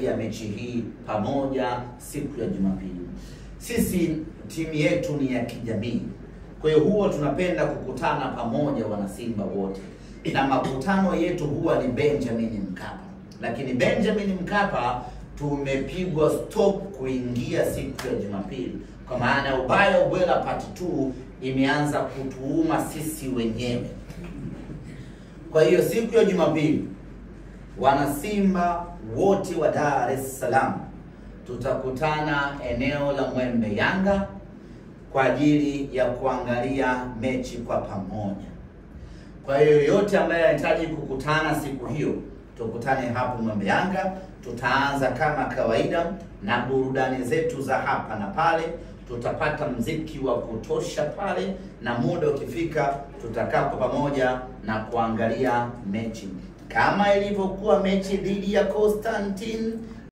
ya mechi hii pamoja siku ya Jumapili. Sisi timu yetu ni ya kijamii. Kwa hiyo huwa tunapenda kukutana pamoja wana Simba wote. Na makutano yetu huwa ni Benjamin Mkapa. Lakini Benjamin Mkapa tumepigwa stop kuingia siku ya Jumapili. Kwa maana ubaya ubwela part 2 imeanza kutuuma sisi wenyewe. Kwa hiyo siku ya Jumapili wana Simba wote wa Dar es Salaam tutakutana eneo la Mwembe Yanga kwa ajili ya kuangalia mechi kwa pamoja. Kwa hiyo yote ambaye anahitaji kukutana siku hiyo, tukutane hapo Mwembe Yanga. Tutaanza kama kawaida na burudani zetu za hapa na pale. Tutapata mziki wa kutosha pale, na muda ukifika tutakaa kwa pamoja na kuangalia mechi kama ilivyokuwa mechi dhidi ya Constantine.